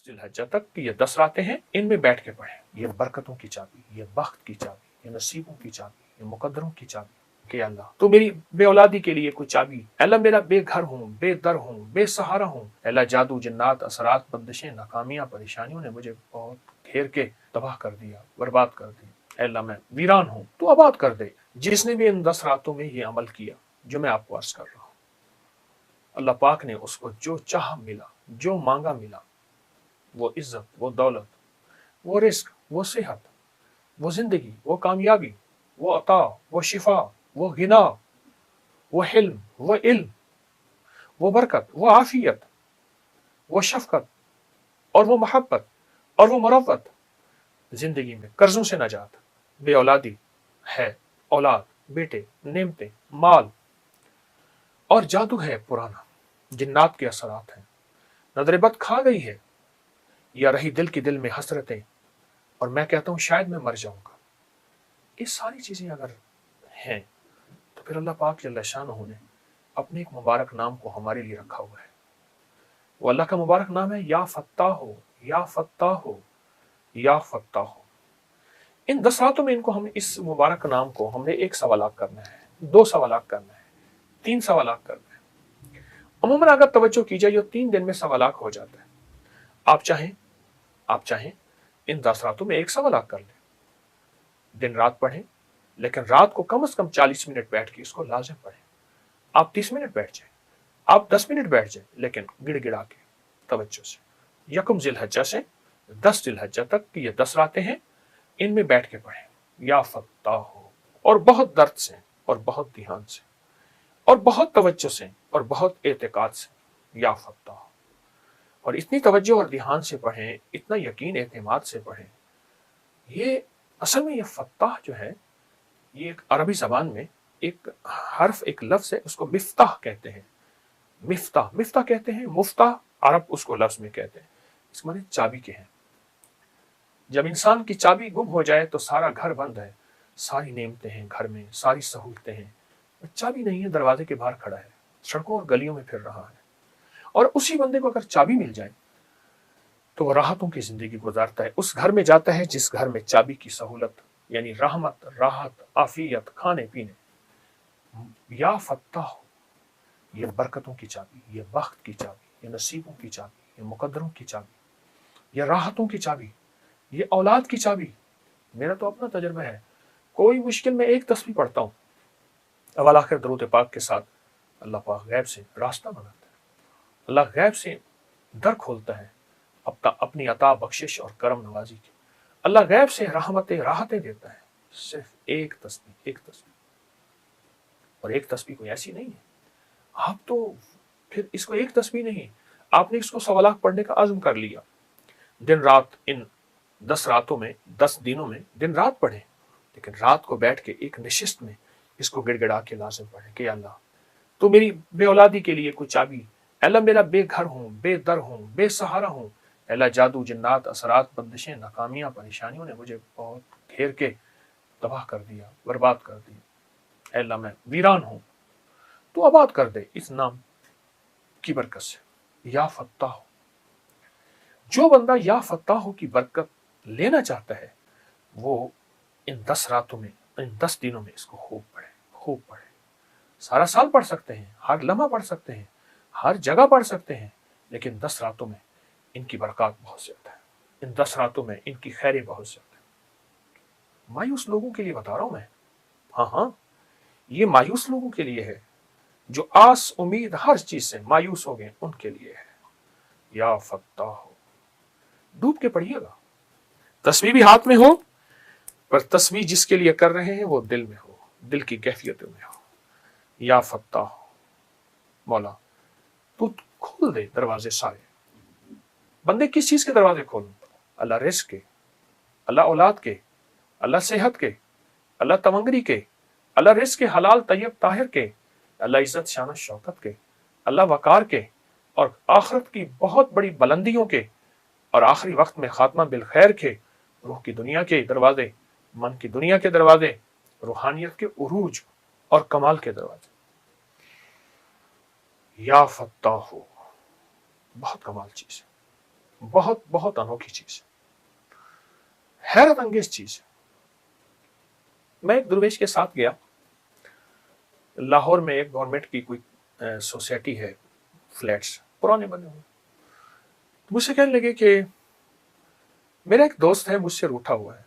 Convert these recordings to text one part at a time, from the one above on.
ज़िलहज्जा तक की ये 10 रातें हैं, इनमें बैठ के पढ़ें। ये बरकतों की चाबी, ये बख्त की चाबी, ये नसीबों की चाबी, ये मुकद्दरों की चाबी कि अल्लाह तो मेरी बे औलादी के लिए कोई चाबी, अल्लाह मेरा बेघर हूँ, बेदर हूँ, बेसहारा हूँ, अल्लाह जादू जिन्नात असरात बंदिशें नाकामियाँ परेशानियों ने मुझे बहुत घेर के तबाह कर दिया, बर्बाद कर दिया, अल्लाह मैं वीरान हूँ, तो आबाद कर दे। जिसने भी इन 10 रातों में ये अमल किया जो मैं आपको अर्ज कर रहा हूँ, अल्लाह पाक ने उसको जो चाह मिला, जो मांगा मिला, वो इज्जत, वो दौलत, वो रिस्क, वो सेहत, वो जिंदगी, वो कामयाबी, वो अता, वो शिफा, वो गिना, वो हिल्म, वो इल्म, वो बरकत, वो आफियत, वो शफकत और वो मोहब्बत और वो मरवत, जिंदगी में कर्जों से नजात, बे औलादी है, औलाद, बेटे, नेमतें, माल और जादू है पुराना, जिन्नात के असरात हैं, नजर-ए-बद खा गई है या रही दिल की दिल में हसरतें, और मैं कहता हूँ शायद मैं मर जाऊंगा। ये सारी चीजें अगर हैं तो फिर अल्लाह पाक जल्ल शानहू ने अपने एक मुबारक नाम को हमारे लिए रखा हुआ है। वो अल्लाह का मुबारक नाम है या फत्ताह हो, या फत्ताह हो, या फत्ताह हो। इन 10 रातों में इनको हम इस मुबारक नाम को हमने 1 सवालात करना है, 2 सवालात करना है, 3 सवालात करना है। अमूमन अगर तवज्जो की जाए, ये 3 दिन में सवालात हो जाता है। आप चाहें इन 10 रातों में 1 सवालात कर लें, दिन रात पढ़ें, लेकिन रात को कम से कम 40 मिनट बैठ के इसको लाजिम पढ़ें। आप 30 मिनट बैठ जाएं, आप 10 मिनट बैठ जाएं, लेकिन गिड़गिड़ा के तवज्जो से। यकम ज़िलहज्जा से 10 ज़िलहज्जा तक की ये 10 रातें हैं, इनमें बैठ के पढ़ें या फत्ताह हो, और बहुत दर्द से और बहुत ध्यान से और बहुत तवज्जो से और बहुत एतकाद से या फत्ताह हो। और इतनी तवज्जो और ध्यान से पढ़ें, इतना यकीन एतमाद से पढ़ें। ये असल में ये फत्ताह जो है, ये एक अरबी ज़बान में एक हर्फ, एक लफ्ज़ है, उसको मिफ्ताह कहते हैं। मिफ्ताह कहते हैं, मुफ्ताह अरब उसको लफ्ज़ में कहते हैं। इसके माने चाबी के हैं। जब इंसान की चाबी गुम हो जाए तो सारा घर बंद है, सारी नेमतें हैं घर में, सारी सहूलतें हैं, चाबी नहीं है, दरवाजे के बाहर खड़ा है, सड़कों और गलियों में फिर रहा है। और उसी बंदे को अगर चाबी मिल जाए तो वो राहतों की जिंदगी गुजारता है। उस घर में जाता है जिस घर में चाबी की सहूलत, यानी रहमत, राहत, आफियत, खाने पीने। या फत्ताह हो, ये बरकतों की चाबी, ये बख्त की चाबी, ये नसीबों की चाबी, ये मुकद्दरों की चाबी, ये राहतों की चाबी, ये औलाद की चाबी। मेरा तो अपना तजर्बा है, कोई मुश्किल में 1 तस्बीह पढ़ता हूँ, अवल आखिर दरूद पाक के साथ अल्लाह पाक गैब से रास्ता बनाता है, अल्लाह गैब से दर खोलता है अपनी अता, बख्शिश और करम नवाजी की। अल्लाह गैब से रहमतें, राहतें देता है। सिर्फ 1 तस्बीह, 1 तस्बीह। और 1 तस्बीह कोई ऐसी नहीं है, आप तो फिर इसको 1 तस्बीह नहीं, आपने इसको 100 लाख पढ़ने का अज़्म कर लिया। दिन रात इन 10 रातों में, 10 दिनों में दिन रात पढ़ें, लेकिन रात को बैठ के एक नशिस्त में इसको गिड़गिड़ा के लाजिम पढ़ें कि अल्लाह तो मेरी बे औलादी के लिए कोई चाबी, अल्लाह मेरा बेघर हूँ, बेदर हूँ, बेसहारा हूँ, अल्लाह जादू जिन्नात असरात बंदिशें नाकामियाँ परेशानियों ने मुझे बहुत घेर के तबाह कर दिया, बर्बाद कर दिया, अल्लाह मैं वीरान हूँ, तो आबाद कर दे इस नाम की बरकत से। या फत्ताह हो, जो बंदा या फत्ताह हो की बरकत लेना चाहता है, वो इन 10 रातों में, इन 10 दिनों में इसको खूब पढ़े, खूब पढ़े। सारा साल पढ़ सकते हैं, हर लम्हा पढ़ सकते हैं, हर जगह पढ़ सकते हैं, लेकिन 10 रातों में इनकी बरकत बहुत ज्यादा है, इन 10 रातों में इनकी खैरें बहुत ज्यादा है। मायूस लोगों के लिए बता रहा हूं मैं, हाँ, ये मायूस लोगों के लिए है, जो आस उम्मीद हर चीज से मायूस हो गए, उनके लिए है। या फत्ताह हो, डूब के पढ़िएगा, तस्बीह भी हाथ में हो, पर तस्बीह जिसके लिए कर रहे हैं वो दिल में हो, दिल की कैफियतों में हो। या फत्ताह हो, मौला तू खोल दे दरवाजे सारे। बंदे किस चीज के दरवाजे खोलूं? अल्लाह रिज़्क़ के, अल्लाह औलाद के, अल्लाह सेहत के, अल्लाह तमंगरी के, अल्लाह रिज़्क़ के हलाल तैयब ताहिर के, अल्लाह इज्जत शान शौकत के, अल्लाह वकार के, और आखिरत की बहुत बड़ी बुलंदियों के, और आखिरी वक्त में खात्मा बिल खैर के, रूह की दुनिया के दरवाजे, मन की दुनिया के दरवाजे, रूहानियत के उरूज और कमाल के दरवाजे। या फत्ताह हो, बहुत कमाल चीज है। بہت بہت انوکھی چیز ہے، حیرت انگیز چیز ہے۔ میں ایک درویش کے ساتھ گیا، لاہور میں ایک گورنمنٹ کی کوئی سوسائٹی ہے، فلیٹس پرانے بنے ہوئے، مجھ سے کہنے لگے کہ میرا ایک دوست ہے مجھ سے روٹھا ہوا ہے،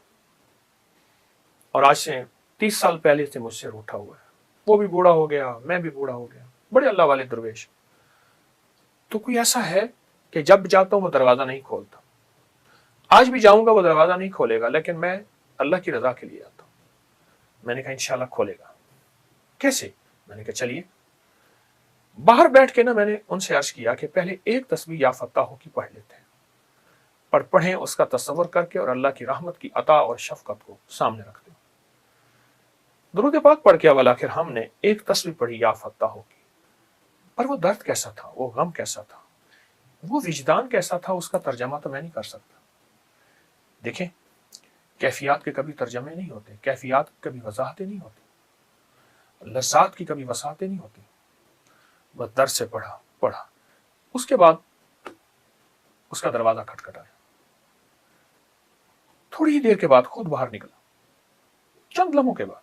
اور آج سے 30 سال پہلے سے مجھ سے روٹھا ہوا ہے، وہ بھی بوڑھا ہو گیا، میں بھی بوڑھا ہو گیا، بڑے اللہ والے درویش، تو کوئی ایسا ہے کہ جب جاتا ہوں وہ دروازہ نہیں کھولتا، آج بھی جاؤں گا وہ دروازہ نہیں کھولے گا، لیکن میں اللہ کی رضا کے لیے آتا ہوں۔ میں نے کہا انشاءاللہ کھولے گا۔ کیسے؟ میں نے کہا چلیے۔ باہر بیٹھ کے نا میں نے ان سے عرض کیا کہ پہلے ایک تسبیح یا فتح کی پڑھ لیتے ہیں، اور پڑھیں اس کا تصور کر کے اور اللہ کی رحمت کی عطا اور شفقت کو سامنے رکھتے ہیں۔ درود پاک پڑھ کے اول ہم نے ایک تسبیح پڑھی یا فتح کی، پر وہ درد کیسا تھا، وہ غم کیسا تھا، وہ وجدان کیسا تھا، اس کا ترجمہ تو میں نہیں کر سکتا۔ دیکھیں، کیفیات کے کبھی ترجمے نہیں ہوتے، کیفیات کی کبھی وضاحتیں نہیں ہوتی، لذات کی کبھی وسعتیں نہیں ہوتی۔ بس درد سے پڑھا، اس کے بعد اس کا دروازہ کھٹکھٹایا، تھوڑی ہی دیر کے بعد خود باہر نکلا، چند لمحوں کے بعد،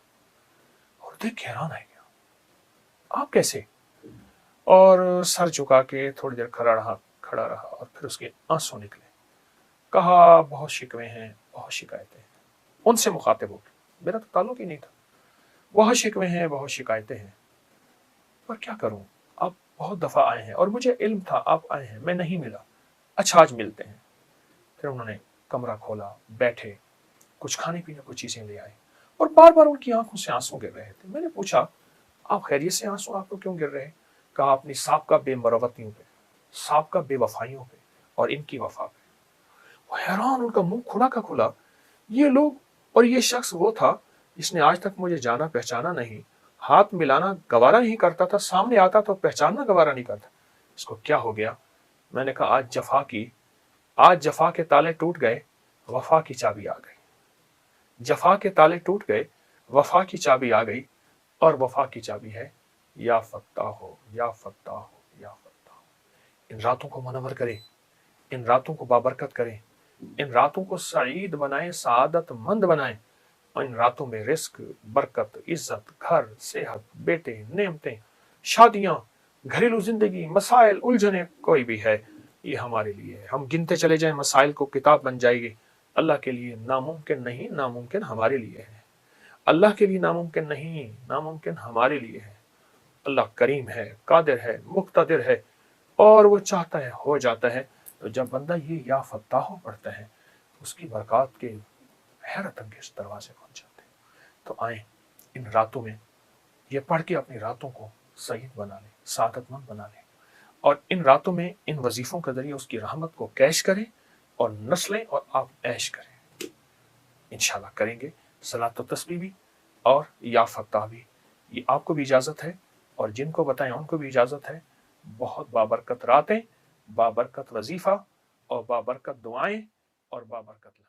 اور دیکھ کے حیران آ گیا، آپ کیسے؟ اور سر جھکا کے تھوڑی دیر کھڑا رہا اور پھر اس کے آنسو نکلے۔ کہا بہت شکوے ہیں، بہت شکایتیں ہیں، ان سے مخاطب ہو کے، میرا تو تعلق ہی نہیں تھا، بہت شکوے ہیں، بہت شکایتیں ہیں، پر کیا کروں، آپ بہت دفعہ آئے ہیں اور مجھے علم تھا آپ آئے ہیں، میں نہیں ملا، اچھا آج ملتے ہیں۔ پھر انہوں نے کمرہ کھولا، بیٹھے، کچھ کھانے پینے کو چیزیں لے آئے، اور بار بار ان کی آنکھوں سے آنسو گر رہے تھے۔ میں نے پوچھا آپ خیریت سے آنسو آپ کو کیوں گر رہے؟ کہا اپنی سابقہ بے مروتیوں پہ، سابقہ بے وفائیوں پہ اور ان کی وفا پہ۔ وہ حیران، ان کا منہ کھلا کا کھلا، یہ لوگ، اور یہ شخص وہ تھا جس نے آج تک مجھے جانا پہچانا نہیں، ہاتھ ملانا گوارا نہیں کرتا تھا، سامنے آتا تو پہچاننا گوارا نہیں کرتا، اس کو کیا ہو گیا؟ میں نے کہا آج جفا کے تالے ٹوٹ گئے، وفا کی چابی آ گئی، جفا کے تالے ٹوٹ گئے، وفا کی چابی آ گئی، اور وفا کی چابی ہے یا فتح ہو، یا فتح ہو، یا فتح ہو۔ ان راتوں کو منور کرے، ان راتوں کو بابرکت کریں، ان راتوں کو سعید بنائیں، سعادت مند بنائیں، اور ان راتوں میں رزق، برکت، عزت، گھر، صحت، بیٹے، نعمتیں، شادیاں، گھریلو زندگی، مسائل، الجھنیں کوئی بھی ہے، یہ ہمارے لیے ہے۔ ہم گنتے چلے جائیں مسائل کو، کتاب بن جائے گی۔ اللہ کے لیے ناممکن نہیں، ناممکن ہمارے لیے ہے۔ اللہ کے لیے ناممکن نہیں، ناممکن ہمارے لیے ہے۔ اللہ کریم ہے، قادر ہے، مقتدر ہے، اور وہ چاہتا ہے ہو جاتا ہے۔ تو جب بندہ یہ یا فتح پڑھتا ہے تو اس کی برکات کے حیرت انگیز دروازے کھل جاتے ہیں۔ تو آئیں ان راتوں میں یہ پڑھ کے اپنی راتوں کو سعید بنا لیں، سعادت مند بنا لیں، اور ان راتوں میں ان وظیفوں کے ذریعے اس کی رحمت کو کیش کریں اور نسلیں، اور آپ عیش کریں۔ انشاءاللہ کریں گے صلاۃ و تسبیح بھی اور یا فتح بھی۔ یہ آپ کو بھی اجازت ہے، اور جن کو بتائیں ان کو بھی اجازت ہے۔ بہت بابرکت راتیں، بابرکت وظیفہ، اور بابرکت دعائیں، اور بابرکت